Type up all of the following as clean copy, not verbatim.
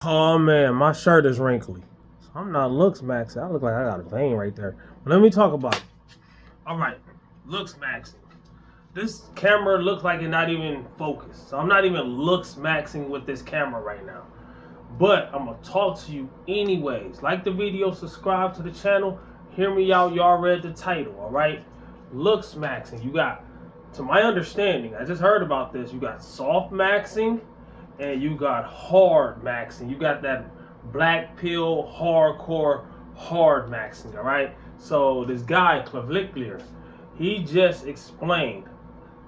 Oh man, my shirt is wrinkly. So I'm not Looksmaxxing. I look like I got a vein right there. But let me talk about it. All right, Looksmaxxing. This camera looks like it's not even focused. So I'm not even Looksmaxxing with this camera right now. But I'm gonna talk to you anyways. Like the video, subscribe to the channel. Hear me out. Y'all read the title, all right? Looksmaxxing. You got, to my understanding, I just heard about this. You got soft maxing and you got hard maxing. You got that black pill hardcore hard maxing, all right? So this guy, Clavicular, he just explained.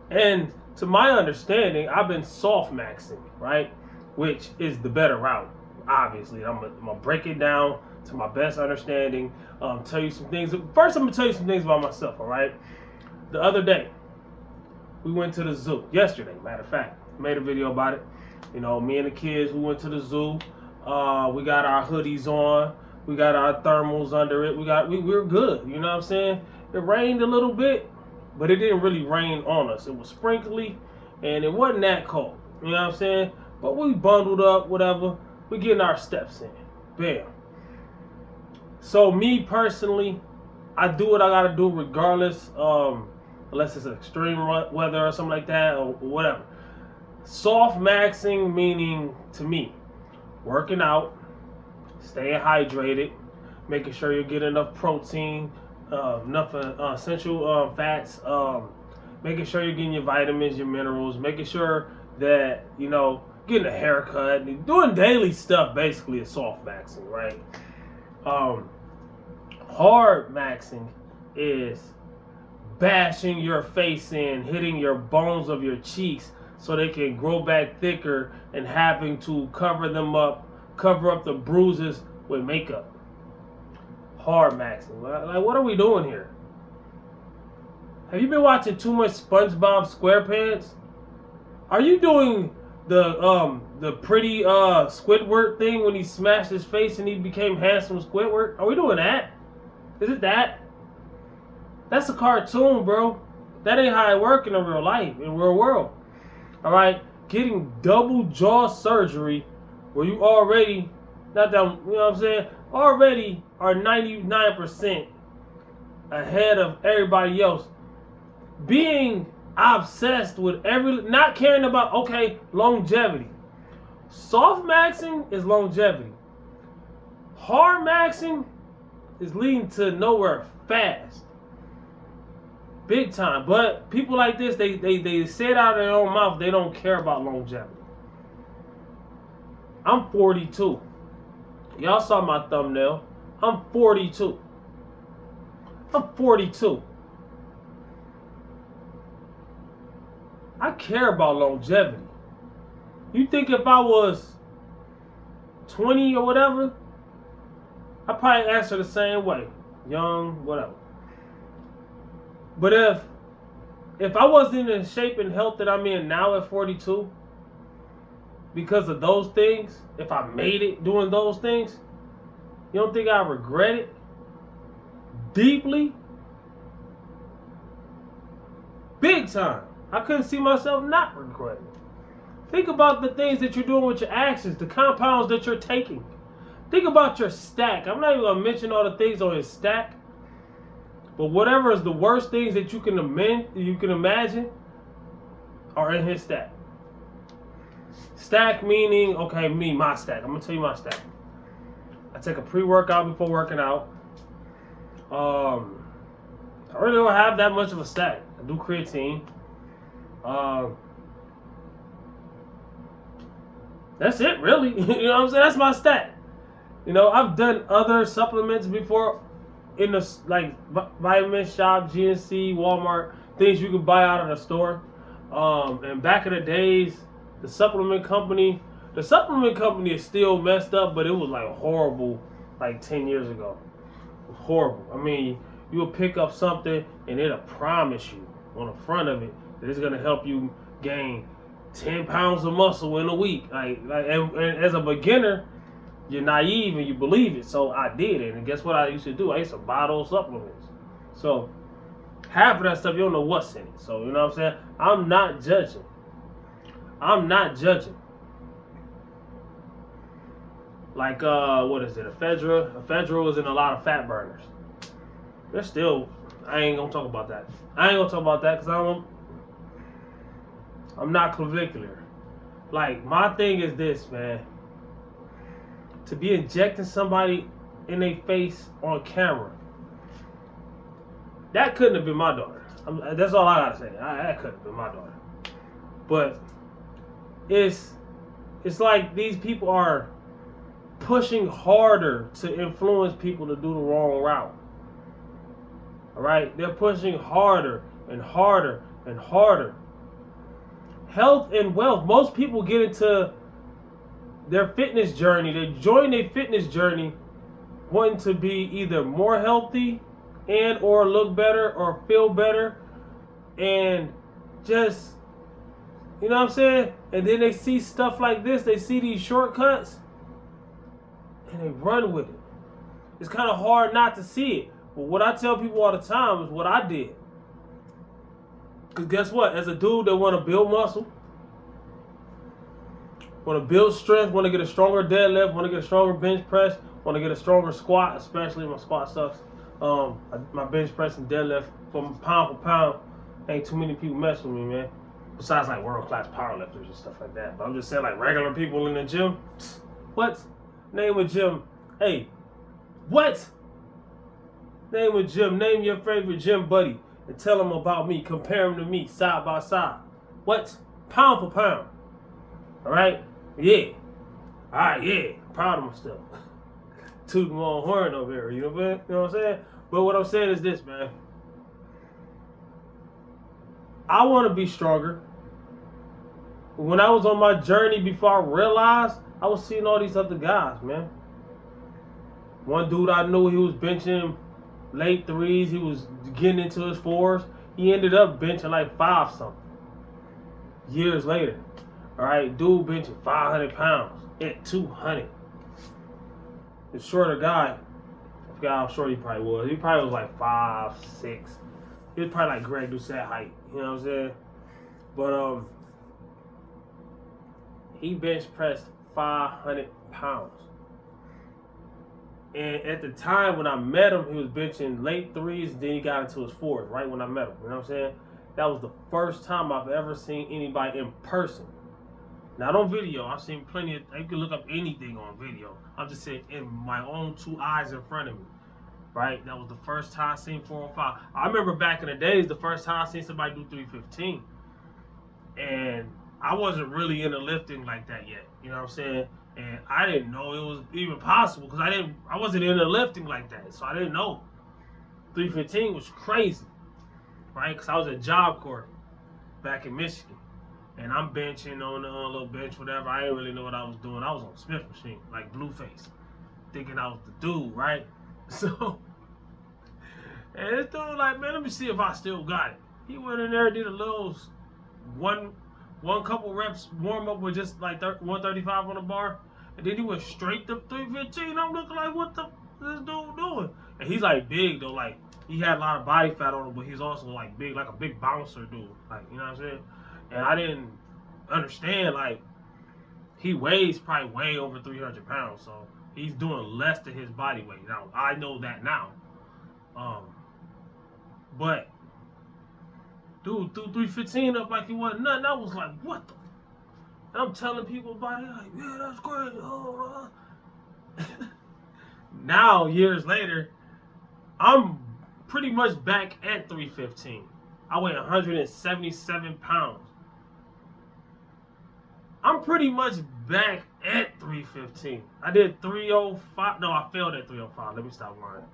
And to my understanding, I've been soft maxing, right? Which is the better route, obviously. I'm gonna break it down to my best understanding, tell you some things. First, I'm gonna tell you some things about myself, all right? The other day, we went to the zoo. Yesterday, matter of fact, made a video about it. You know, me and the kids, we went to the zoo. We got our hoodies on. We got our thermals under it. We were good. You know what I'm saying? It rained a little bit, but it didn't really rain on us. It was sprinkly, and it wasn't that cold. You know what I'm saying? But we bundled up, whatever. We getting our steps in. Bam. So me personally, I do what I gotta do regardless, unless it's extreme weather or something like that or whatever. Soft maxing meaning to me, working out, staying hydrated, making sure you get enough protein, enough essential fats, making sure you're getting your vitamins, your minerals, making sure that, you know, getting a haircut, doing daily stuff basically is soft maxing, right? Hard maxing is bashing your face in, hitting your bones of your cheeks so they can grow back thicker and having to cover up the bruises with makeup. Hard maxing. Like, what are we doing here? Have you been watching too much SpongeBob SquarePants? Are you doing the pretty Squidward thing when he smashed his face and he became handsome Squidward? Are we doing that? Is it that? That's a cartoon, bro. That ain't how it work in the real life, in real world. All right, getting double jaw surgery where you already, not that, you know what I'm saying, already are 99% ahead of everybody else. Being obsessed with not caring about, okay, longevity. Soft maxing is longevity. Hard maxing is leading to nowhere fast. Big time. But people like this, they say it out of their own mouth, they don't care about longevity. I'm 42. Y'all saw my thumbnail. I'm 42. I'm 42. I care about longevity. You think if I was 20 or whatever, I'd probably answer the same way. Young, whatever. But if I wasn't in the shape and health that I'm in now at 42, because of those things, if I made it doing those things, you don't think I regret it deeply? Big time. I couldn't see myself not regretting it. Think about the things that you're doing with your actions, the compounds that you're taking. Think about your stack. I'm not even going to mention all the things on his stack. But whatever is the worst things that you can imagine are in his stack. Stack meaning, okay, my stack. I'm going to tell you my stack. I take a pre-workout before working out. I really don't have that much of a stack. I do creatine. That's it, really. You know what I'm saying? That's my stack. You know, I've done other supplements before in the like vitamin shop, GNC, Walmart, things you can buy out of the store. And back in the days, the supplement company is still messed up, but it was like horrible like 10 years ago. It was horrible. I mean, you will pick up something and it'll promise you on the front of it that it's gonna help you gain 10 pounds of muscle in a week. And as a beginner, you're naive and you believe it. So I did it. And guess what I used to do? I used to buy those supplements. So half of that stuff, you don't know what's in it. So, you know what I'm saying? I'm not judging. Like what is it? Ephedra. Ephedra was in a lot of fat burners. They're still. I ain't gonna talk about that. I ain't gonna talk about that because I'm not clavicular. Like my thing is this, man. To be injecting somebody in their face on camera. That couldn't have been my daughter. That's all I gotta say. That couldn't have been my daughter. But it's like these people are pushing harder to influence people to do the wrong route. All right, they're pushing harder and harder and harder. Health and wealth. Most people get into their fitness journey. They join their fitness journey wanting to be either more healthy and or look better or feel better and just, you know what I'm saying? And then they see stuff like this. They see these shortcuts and they run with it. It's kind of hard not to see it. But what I tell people all the time is what I did. Because guess what? As a dude that want to build muscle, want to build strength, want to get a stronger deadlift, want to get a stronger bench press, want to get a stronger squat, especially my squat sucks. My bench press and deadlift from pound for pound, ain't too many people mess with me, man. Besides like world-class powerlifters and stuff like that. But I'm just saying like regular people in the gym. What? Name a gym. Hey, what? Name a gym. Name your favorite gym buddy and tell them about me. Compare them to me side by side. What? Pound for pound. All right? Yeah. All right, yeah. Proud of myself. Tooting my own horn over here. You know what I'm saying? But what I'm saying is this, man. I want to be stronger. When I was on my journey before I realized, I was seeing all these other guys, man. One dude I knew, he was benching late threes. He was getting into his fours. He ended up benching like 5 something. Years later. All right, dude benching 500 pounds at 200. The shorter guy, I forgot how short he probably was. He probably was like 5'6". He was probably like Greg Doucette height. You know what I'm saying? But he bench pressed 500 pounds. And at the time when I met him, he was benching late threes, then he got into his fours, right when I met him. You know what I'm saying? That was the first time I've ever seen anybody in person. Not on video. I've seen plenty of, you can look up anything on video. I'm just saying in my own 2 eyes in front of me. Right? That was the first time I seen 405. I remember back in the days, the first time I seen somebody do 315. And I wasn't really into lifting like that yet. You know what I'm saying? And I didn't know it was even possible because I wasn't into lifting like that. So I didn't know. 315 was crazy. Right? Because I was at Job Corps back in Michigan. And I'm benching on a little bench, whatever. I didn't really know what I was doing. I was on Smith machine, like Blueface. Thinking I was the dude, right? So, and this dude like, man, let me see if I still got it. He went in there, did a little one couple reps warm up with just like 135 on the bar, and then he went straight to 315. I'm looking like, what the this dude doing? And he's like big though, like he had a lot of body fat on him, but he's also like big, like a big bouncer dude, like you know what I'm saying? And I didn't understand like he weighs probably way over 300 pounds, so he's doing less than his body weight. Now, I know that now. But, dude threw 315 up like he wasn't nothing. I was like, what the? And I'm telling people about it, like, yeah, that's crazy. Now, years later, I'm pretty much back at 315. I weigh 177 pounds. I'm pretty much back at 315. I did 305. No, I failed at 305. Let me stop lying.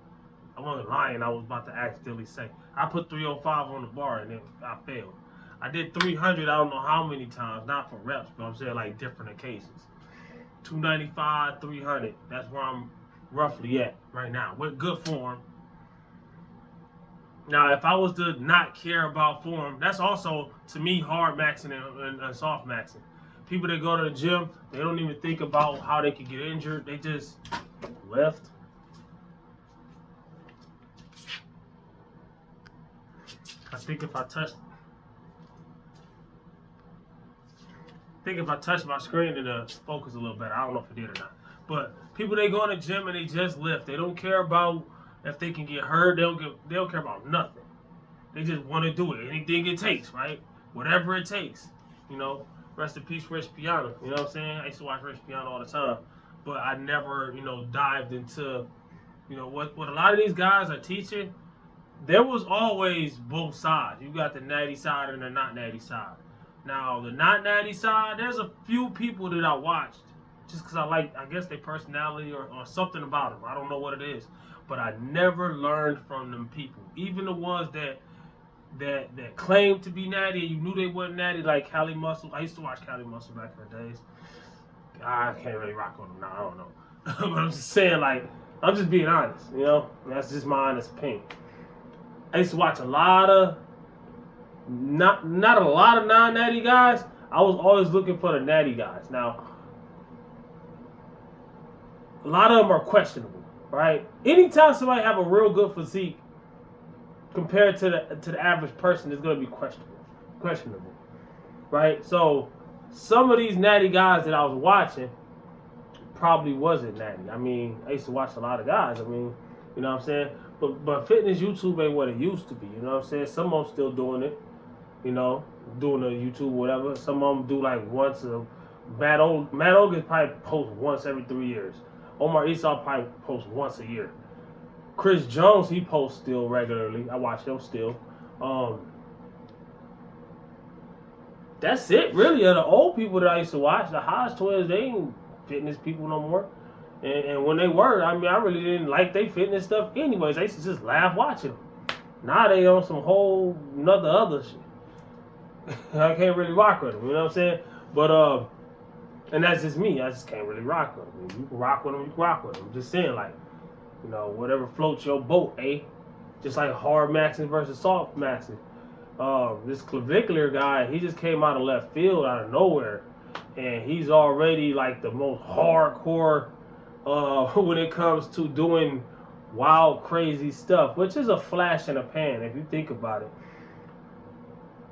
I wasn't lying. I was about to accidentally say. I put 305 on the bar and then I failed. I did 300. I don't know how many times. Not for reps, but I'm saying like different occasions. 295, 300. That's where I'm roughly at right now. With good form. Now, if I was to not care about form, that's also, to me, hard maxing and soft maxing. People that go to the gym, they don't even think about how they could get injured. They just lift. I think if I touch my screen, it'll focus a little better. I don't know if it did or not. But People, they go in the gym and they just lift. They don't care about if they can get hurt. They don't care about nothing. They just want to do it. Anything it takes, right? Whatever it takes. You know, rest in peace, Rich Piana. You know what I'm saying? I used to watch Rich Piana all the time. But I never, dived into, what a lot of these guys are teaching. There was always both sides. You got the natty side and the not natty side. Now, the not natty side, there's a few people that I watched just because I guess, their personality or something about them. I don't know what it is. But I never learned from them people. Even the ones that claimed to be natty and you knew they wasn't natty, like Cali Muscle. I used to watch Cali Muscle back in the days. I can't really rock on them now. I don't know. But I'm just saying, I'm just being honest, That's just my honest opinion. I used to watch a lot of, not a lot of non-natty guys. I was always looking for the natty guys. Now, a lot of them are questionable, right? Anytime somebody have a real good physique compared to the average person, it's going to be questionable, right? So, some of these natty guys that I was watching probably wasn't natty. I mean, I used to watch a lot of guys. I mean, you know what I'm saying? But fitness YouTube ain't what it used to be. You know what I'm saying? Some of them still doing it. Doing the YouTube whatever. Some of them do like once a. Matt Ogan probably post once every 3 years. Omar Esau probably posts once a year. Chris Jones, he posts still regularly. I watch him still. That's it, really. Of the old people that I used to watch, the Hodge twins, they ain't fitness people no more. And when they were, I really didn't like their fitness stuff anyways. I used to just laugh watching them. Now they on some whole nother other shit. I can't really rock with them, you know what I'm saying? But, and that's just me. I just can't really rock with them. You can rock with them, you can rock with them. I'm just saying, whatever floats your boat, eh? Just like hard maxing versus soft maxing. This clavicular guy, he just came out of left field, out of nowhere. And he's already like the most hardcore when it comes to doing wild, crazy stuff, which is a flash in the pan if you think about it.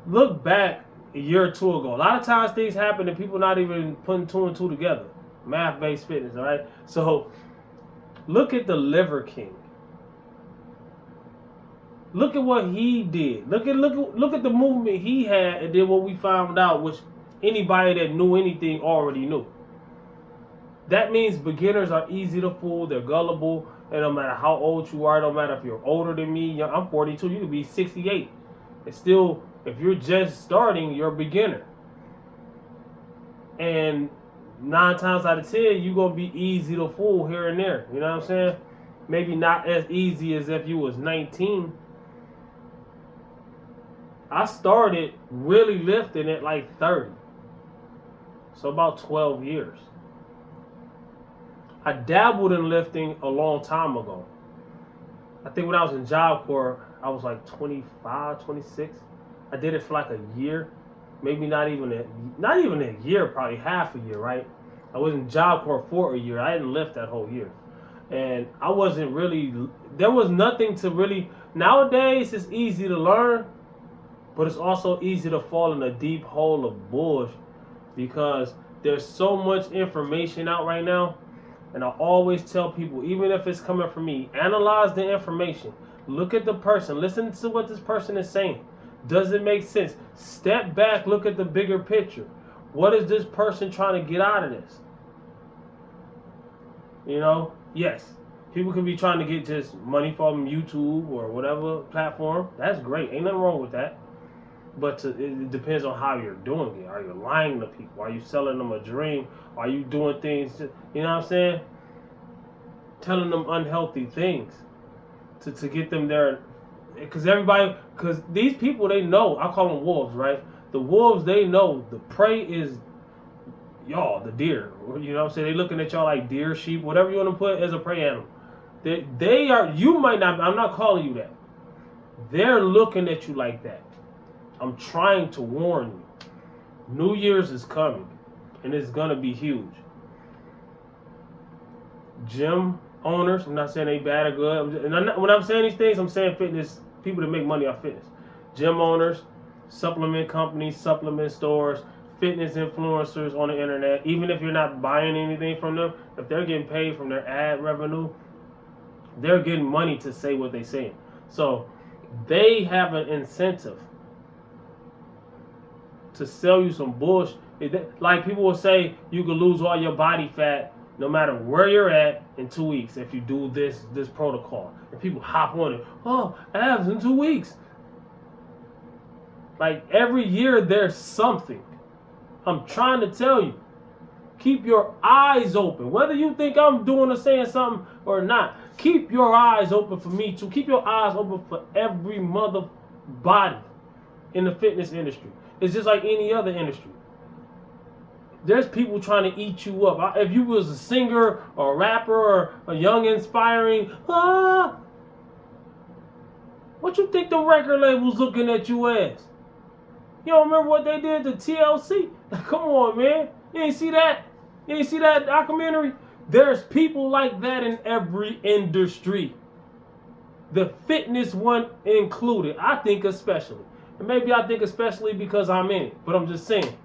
Look back a year or two ago. A lot of times things happen and people not even putting two and two together. Math-based fitness, all right? So look at the Liver King. Look at what he did. Look at the movement he had, and then what we found out, which anybody that knew anything already knew. That means beginners are easy to fool. They're gullible, and no matter how old you are, no matter if you're older than me, I'm 42. You could be 68, and still, if you're just starting, you're a beginner. And 9 times out of 10, you're gonna be easy to fool here and there. You know what I'm saying? Maybe not as easy as if you was 19. I started really lifting at like 30. So about 12 years. I dabbled in lifting a long time ago. I think when I was in Job Corps, I was like 25, 26. I did it for like a year. Maybe not even a year, probably half a year, right? I was in Job Corps for a year. I didn't lift that whole year. And I wasn't really, there was nothing to really, nowadays it's easy to learn, but it's also easy to fall in a deep hole of bullshit because there's so much information out right now. And I always tell people, even if it's coming from me, analyze the information. Look at the person. Listen to what this person is saying. Does it make sense? Step back, look at the bigger picture. What is this person trying to get out of this? Yes, people can be trying to get just money from YouTube or whatever platform. That's great. Ain't nothing wrong with that. But it depends on how you're doing it. Are you lying to people? Are you selling them a dream? Are you doing things, you know what I'm saying? Telling them unhealthy things to get them there. Because these people, they know, I call them wolves, right? The wolves, they know the prey is y'all, the deer. You know what I'm saying? They looking at y'all like deer, sheep, whatever you want to put as a prey animal. They are, you might not, I'm not calling you that. They're looking at you like that. I'm trying to warn you. New Year's is coming, and it's going to be huge. Gym owners, I'm not saying they bad or good. When I'm saying these things, I'm saying fitness, people that make money off fitness. Gym owners, supplement companies, supplement stores, fitness influencers on the internet, even if you're not buying anything from them, if they're getting paid from their ad revenue, they're getting money to say what they say. So they have an incentive to sell you some bullshit. Like people will say, you can lose all your body fat no matter where you're at in 2 weeks if you do this protocol. And people hop on it. Oh, abs in 2 weeks. Like every year there's something. I'm trying to tell you. Keep your eyes open. Whether you think I'm doing or saying something or not, keep your eyes open for me too. Keep your eyes open for every mother body in the fitness industry. It's just like any other industry. There's people trying to eat you up. If you was a singer or a rapper or a young inspiring, what you think the record label's looking at you as? You don't remember what they did to TLC? Come on, man. You ain't see that? You ain't see that documentary? There's people like that in every industry. The fitness one included. I think especially. And maybe I think especially because I'm in it. But I'm just saying.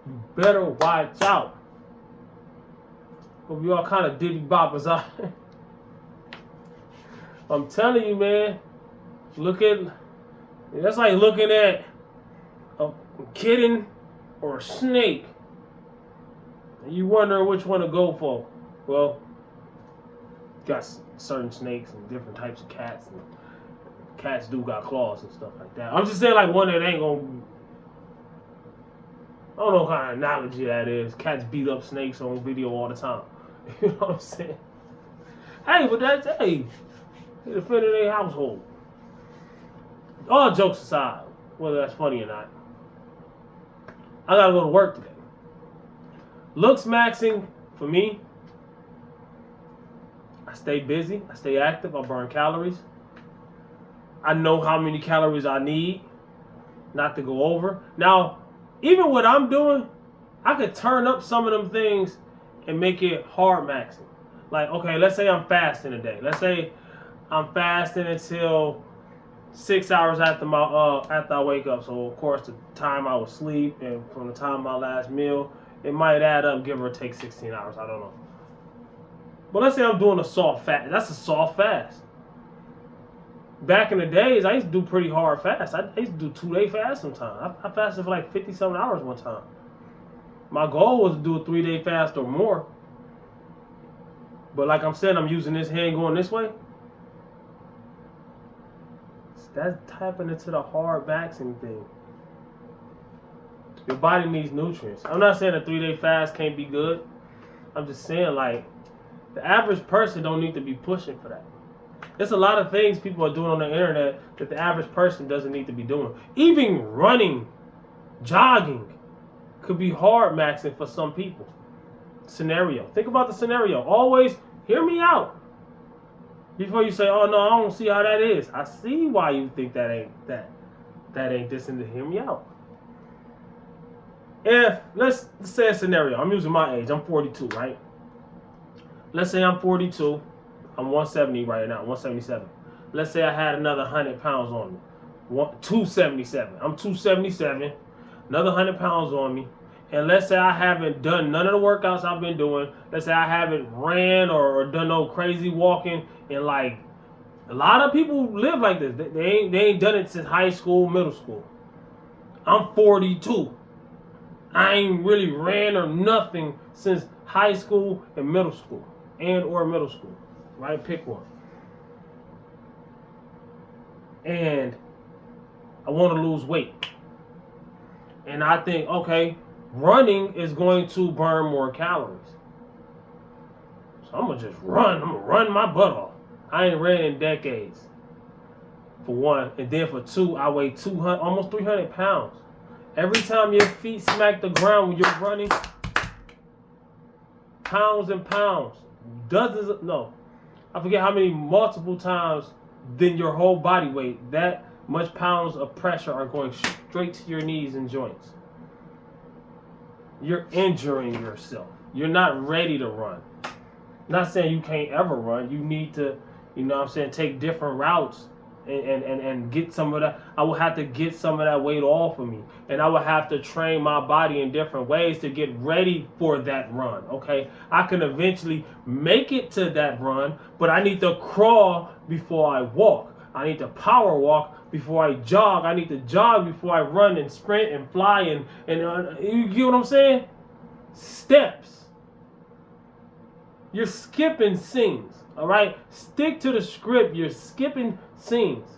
You better watch out. But we all kind of diddy boppers out here. I'm telling you, man. That's like looking at a kitten or a snake. And you wonder which one to go for. Well, you got certain snakes and different types of cats. And cats do got claws and stuff like that. I'm just saying like one that ain't gonna... I don't know what kind of analogy that is. Cats beat up snakes on video all the time. You know what I'm saying? Hey, but that's, hey, they defended their household. All jokes aside, whether that's funny or not, I gotta go to work today. Looksmaxxing, for me, I stay busy, I stay active, I burn calories. I know how many calories I need not to go over. Now, even what I'm doing, I could turn up some of them things and make it hard maxing. Like, okay, let's say I'm fasting a day. Let's say I'm fasting until 6 hours after I wake up. So of course the time I was asleep and from the time of my last meal, it might add up, give or take 16 hours. I don't know. But let's say I'm doing a soft fast. That's a soft fast. Back in the days, I used to do pretty hard fast. I used to do 2-day fast sometimes. I fasted for like 50-something hours one time. My goal was to do a 3-day fast or more. But like I'm saying, I'm using this hand going this way. That's tapping into the hard maxing thing. Your body needs nutrients. I'm not saying a 3-day fast can't be good. I'm just saying like the average person don't need to be pushing for that. There's a lot of things people are doing on the internet that the average person doesn't need to be doing. Even running, jogging, could be hard maxing for some people. Scenario. Think about the scenario. Always hear me out. Before you say, oh no, I don't see how that is. I see why you think that ain't this, and hear me out. If, let's say a scenario. I'm using my age. I'm 42, right? Let's say I'm 42. I'm 170 right now, 177. Let's say I had another 100 pounds on me. 277. I'm 277. Another 100 pounds on me. And let's say I haven't done none of the workouts I've been doing. Let's say I haven't ran or done no crazy walking. And like, a lot of people live like this. They ain't done it since high school, middle school. I'm 42. I ain't really ran or nothing since high school and middle school. Or middle school. Right? Pick one. And I want to lose weight. And I think, okay, running is going to burn more calories. So I'm going to just run. I'm going to run my butt off. I ain't ran in decades. For one. And then for two, I weigh 200, almost 300 pounds. Every time your feet smack the ground when you're running, pounds and pounds. I forget how many multiple times than your whole body weight. That much pounds of pressure are going straight to your knees and joints. You're injuring yourself. You're not ready to run. I'm not saying you can't ever run. You need to, take different routes and get some of that. I would have to get some of that weight off of me, and I would have to train my body in different ways to get ready for that run. Okay, I can eventually make it to that run, but I need to crawl before I walk. I need to power walk before I jog. I need to jog before I run and sprint and fly and you get what I'm saying? Steps. You're skipping scenes. All right, stick to the script. You're skipping scenes.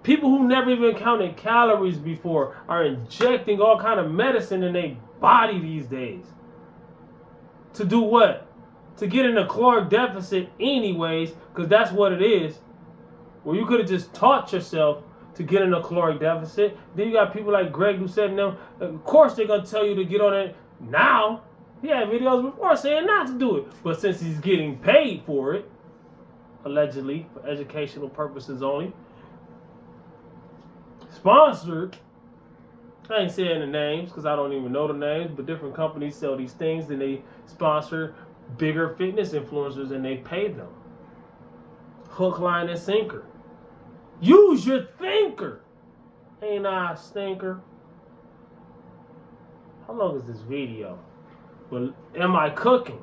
People who never even counted calories before are injecting all kind of medicine in their body these days. To do what? To get in a caloric deficit anyways, because that's what it is. Well, you could have just taught yourself to get in a caloric deficit. Then you got people like Greg Doucette and them. Of course they're going to tell you to get on it now. He had videos before saying not to do it. But since he's getting paid for it, allegedly, for educational purposes only, sponsored, I ain't saying the names because I don't even know the names, but different companies sell these things and they sponsor bigger fitness influencers and they pay them. Hook, line, and sinker. Use your thinker. Ain't I a stinker? How long is this video? But am I cooking?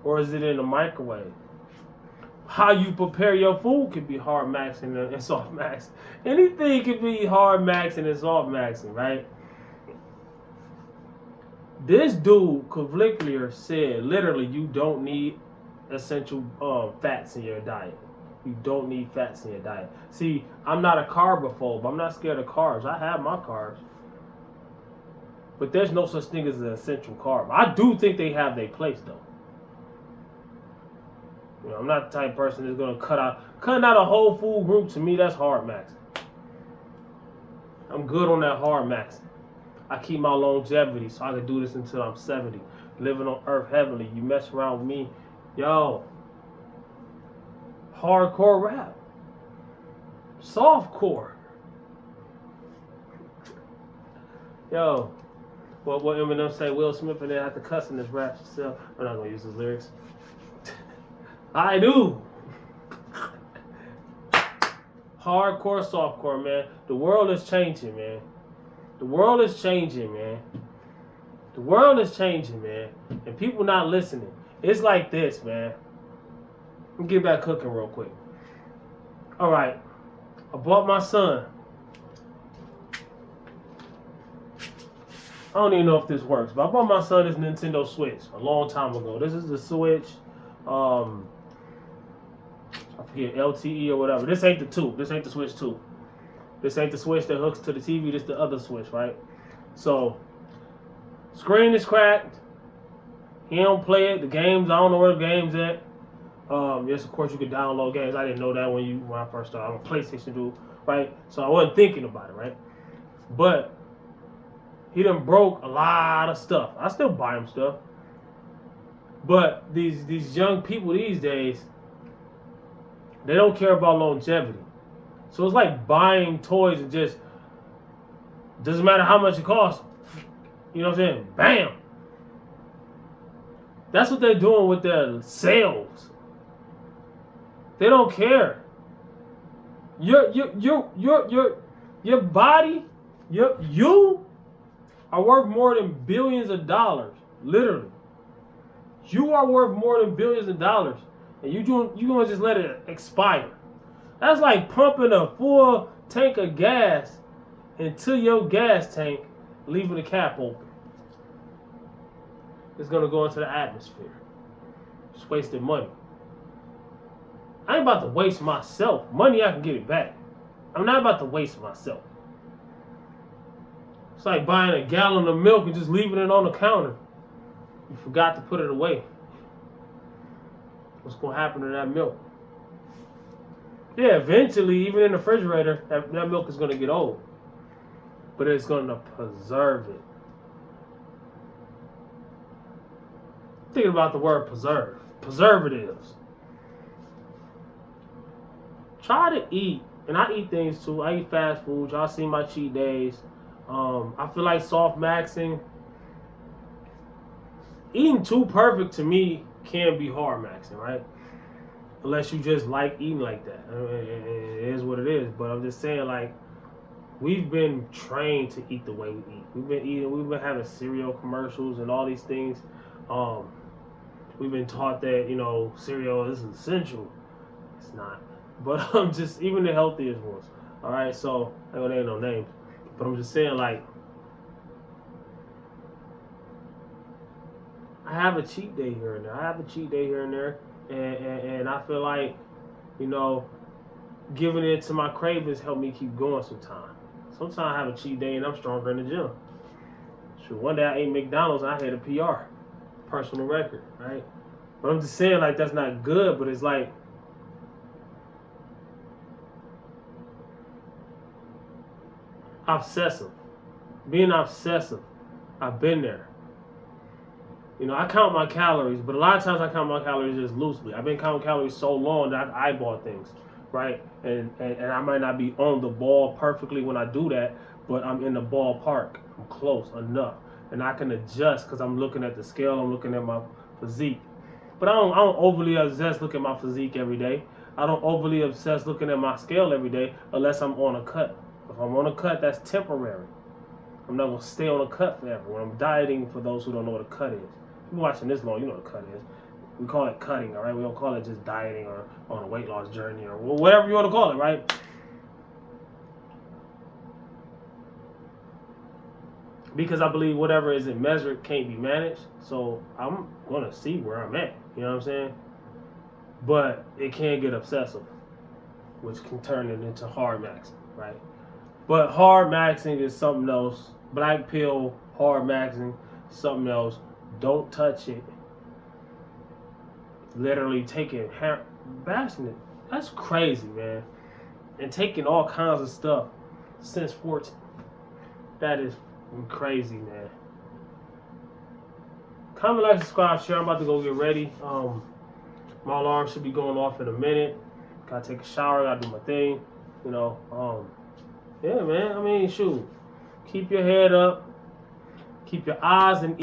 Or is it in the microwave? How you prepare your food can be hard maxing and soft maxing. Anything can be hard maxing and soft maxing, right? This dude, Clavicular, said literally you don't need essential fats in your diet. You don't need fats in your diet. See, I'm not a carbophobe. I'm not scared of carbs. I have my carbs. But there's no such thing as an essential carb. I do think they have their place, though. You know, I'm not the type of person that's going to cutting out a whole food group. To me, that's hard maxing. I'm good on that hard maxing. I keep my longevity so I can do this until I'm 70. Living on earth heavily. You mess around with me, yo. Hardcore rap. Softcore. Yo. What Eminem say, Will Smith, and then have to cuss in this rap itself. I'm not going to use his lyrics. I do. Hardcore, softcore, man. The world is changing, man. The world is changing, man. The world is changing, man. And people not listening. It's like this, man. Let me get back cooking real quick. All right. I bought my son. I don't even know if this works, but I bought my son this Nintendo Switch a long time ago. This is the Switch, I forget, LTE or whatever. This ain't the 2. This ain't the Switch 2. This ain't the Switch that hooks to the TV. This the other Switch, right? So, screen is cracked. He don't play it. The games, I don't know where the game's at. Yes, of course you could download games. I didn't know that when I first started. I'm a PlayStation dude, right? So I wasn't thinking about it, right? But he done broke a lot of stuff. I still buy him stuff. But these young people these days, they don't care about longevity. So it's like buying toys and just doesn't matter how much it costs. You know what I'm saying? Bam. That's what they're doing with their sales. They don't care. Your body, you are worth more than billions of dollars. Literally. You are worth more than billions of dollars. And you gonna just let it expire. That's like pumping a full tank of gas into your gas tank, leaving the cap open. It's gonna go into the atmosphere. Just wasting money. I ain't about to waste myself. Money, I can get it back. I'm not about to waste myself. It's like buying a gallon of milk and just leaving it on the counter. You forgot to put it away. What's going to happen to that milk? Yeah, eventually, even in the refrigerator, that milk is going to get old. But it's going to preserve it. Thinking about the word preserve. Preservatives. Try to eat, and I eat things too. I eat fast food. Y'all see my cheat days. I feel like soft maxing. Eating too perfect to me can be hard maxing, right? unless you just like eating like that. I mean, it is what it is. But I'm just saying, like, we've been trained to eat the way we eat. We've been having cereal commercials and all these things. We've been taught that, cereal is essential. It's not. But I'm just, even the healthiest ones. All right, so I don't name no names. But I'm just saying, like, I have a cheat day here and there. And I feel like, giving it to my cravings help me keep going sometimes. Sometimes I have a cheat day and I'm stronger in the gym. Sure, one day I ate McDonald's and I hit a PR, personal record, right? But I'm just saying, like, that's not good, but it's like, obsessive. Being obsessive. I've been there. I count my calories, but a lot of times I count my calories just loosely. I've been counting calories so long that I've eyeballed things, right? And I might not be on the ball perfectly when I do that, but I'm in the ballpark. I'm close enough. And I can adjust because I'm looking at the scale, I'm looking at my physique. But I don't overly obsess looking at my physique every day. I don't overly obsess looking at my scale every day unless I'm on a cut. If I'm on a cut, that's temporary. I'm not going to stay on a cut forever. When I'm dieting, for those who don't know what a cut is, if you're watching this long, you know what a cut is. We call it cutting, all right? We don't call it just dieting or on a weight loss journey or whatever you want to call it, right? Because I believe whatever isn't measured can't be managed. So I'm going to see where I'm at. You know what I'm saying? But it can get obsessive, which can turn it into hard maxing, right? But hard maxing is something else. Black pill, hard maxing, something else. Don't touch it. Literally taking, bashing it. That's crazy, man. And taking all kinds of stuff since 14. That is crazy, man. Comment, like, subscribe, share. I'm about to go get ready. My alarm should be going off in a minute. Gotta take a shower. Gotta do my thing. Yeah, man. I mean, shoot. Keep your head up. Keep your eyes and